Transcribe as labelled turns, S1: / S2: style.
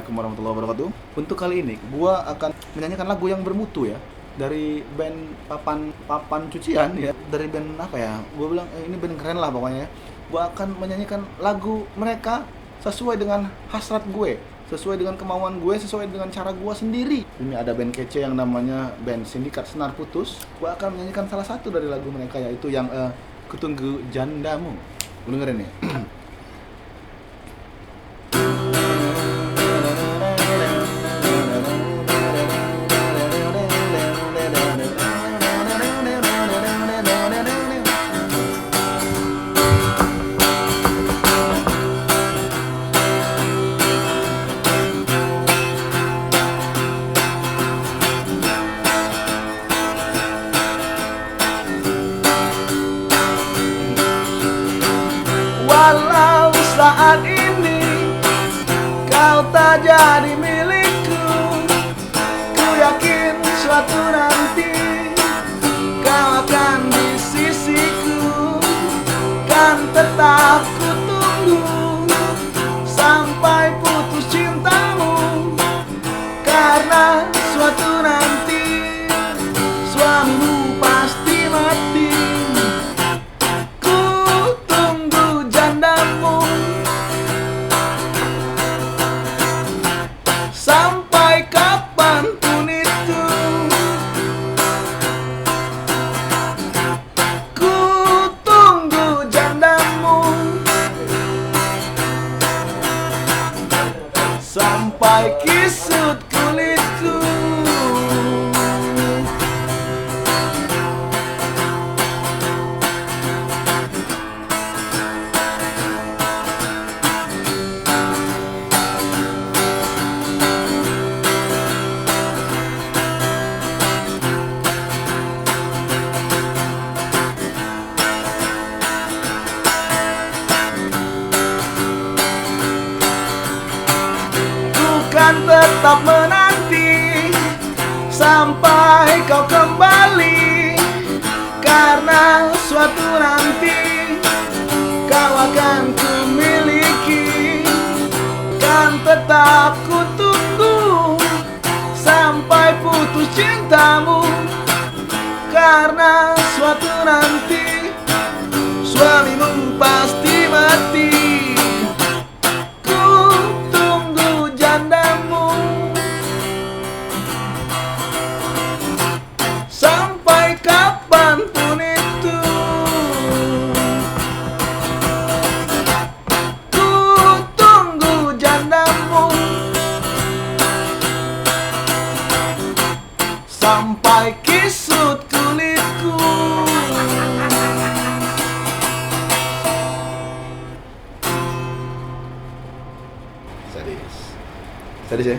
S1: Assalamualaikum warahmatullahi wabarakatuh. Untuk kali ini, gua akan menyanyikan lagu yang bermutu ya, dari band papan cucian ya, dari band apa ya? Gua bilang ini band keren lah pokoknya. Gua akan menyanyikan lagu mereka sesuai dengan hasrat gue, sesuai dengan kemauan gue, sesuai dengan cara gue sendiri. Ini ada band kece yang namanya band Sindikat Senar Putus. Gua akan menyanyikan salah satu dari lagu mereka, yaitu yang Kutunggu Jandamu. Lu dengerin nih. Walau saat ini kau tak jadi milikku, ku yakin suatu nanti kau akan di sisiku. Kan tetap ku tunggu sampai putus cintamu, karena suatu nanti suamimu pasti mati. Sampai kapanpun itu, ku tunggu jandamu. Sampai kisut kulitku. Kan tetap menanti sampai kau kembali, karena suatu nanti kau akan ku miliki. Kan tetap ku tunggu sampai putus cintamu, karena suatu nanti suamimu pasti mati. Sampai kapanpun itu, ku tunggu jandamu. Sampai kisut kulitku. Sadis ya?